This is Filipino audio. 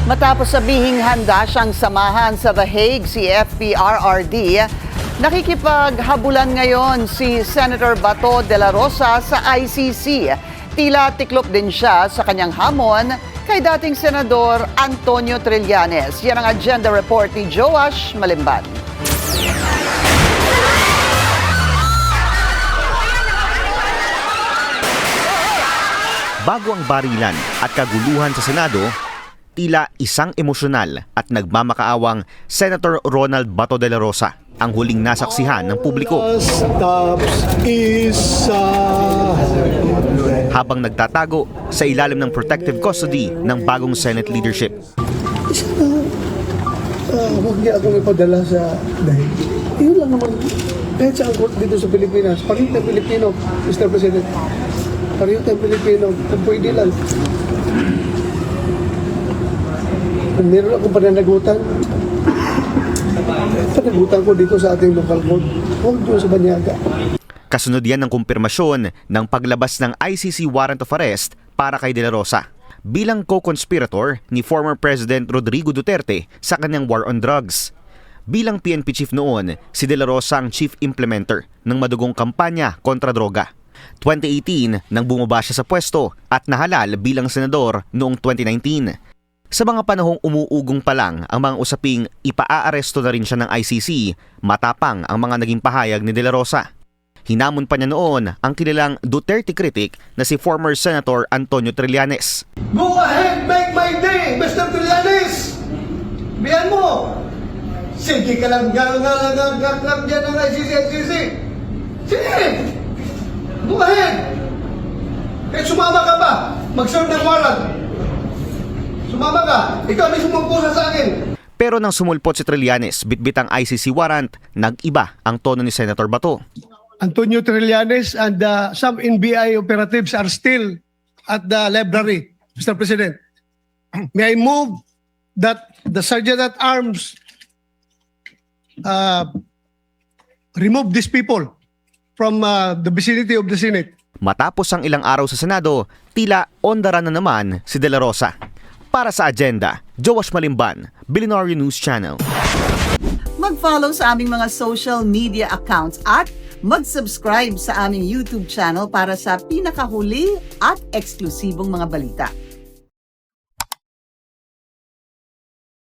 Matapos sabihing handa siyang samahan sa The Hague si FPRRD, nakikipaghabulan ngayon si Senator Bato de la Rosa sa ICC. Tila tiklop din siya sa kanyang hamon kay dating Senador Antonio Trillanes. Yan ang agenda report ni Joash Malimban. Bago ang barilan at kaguluhan sa Senado, tila isang emosyonal at nagmamakaawang Senator Ronald Bato de la Rosa ang huling nasaksihan ng publiko. Habang nagtatago sa ilalim ng protective custody ng bagong Senate leadership. Huwag niya akong ipadala sa dahil. Yun lang naman. Kahit sa court dito sa Pilipinas, pareho tayong Pilipino, Mr. President. Pareho tayong Pilipino, kung pwede lang. Kung meron akong pananagutan ko dito sa ating local court, huwag doon sa Banyaga. Kasunod yan ng kumpirmasyon ng paglabas ng ICC warrant of arrest para kay De La Rosa bilang co-conspirator ni former President Rodrigo Duterte sa kanyang war on drugs. Bilang PNP chief noon, si De La Rosa ang chief implementer ng madugong kampanya kontra droga. 2018 nang bumaba siya sa pwesto at nahalal bilang senador noong 2019. Sa mga panahong umuugong pa lang ang mga usaping ipaaresto na rin siya ng ICC, matapang ang mga naging pahayag ni De La Rosa. Hinamon pa niya noon ang kilalang Duterte critic na si former Senator Antonio Trillanes. Go ahead, make my day, Mr. Trillanes! Biyan mo! Sige ka lang dyan ng ICC. Sige! Go ahead! Kahit sumama ka pa, mag-serve ng warrant. Sumama ka, ikaw may sumungkusa sa akin. Pero nang sumulpot si Trillanes bitbit ang ICC warrant, nag-iba ang tono ni Senator Bato. Antonio Trillanes and some NBI operatives are still at the library, Mr. President. May I move that the Sergeant at Arms remove these people from the vicinity of the Senate. Matapos ang ilang araw sa Senado, tila on the run na naman si De La Rosa. Para sa agenda, Joash Malimban, Billionaire News Channel. Mag-follow sa aming mga social media accounts at mag-subscribe sa aming YouTube channel para sa pinakahuli at eksklusibong mga balita.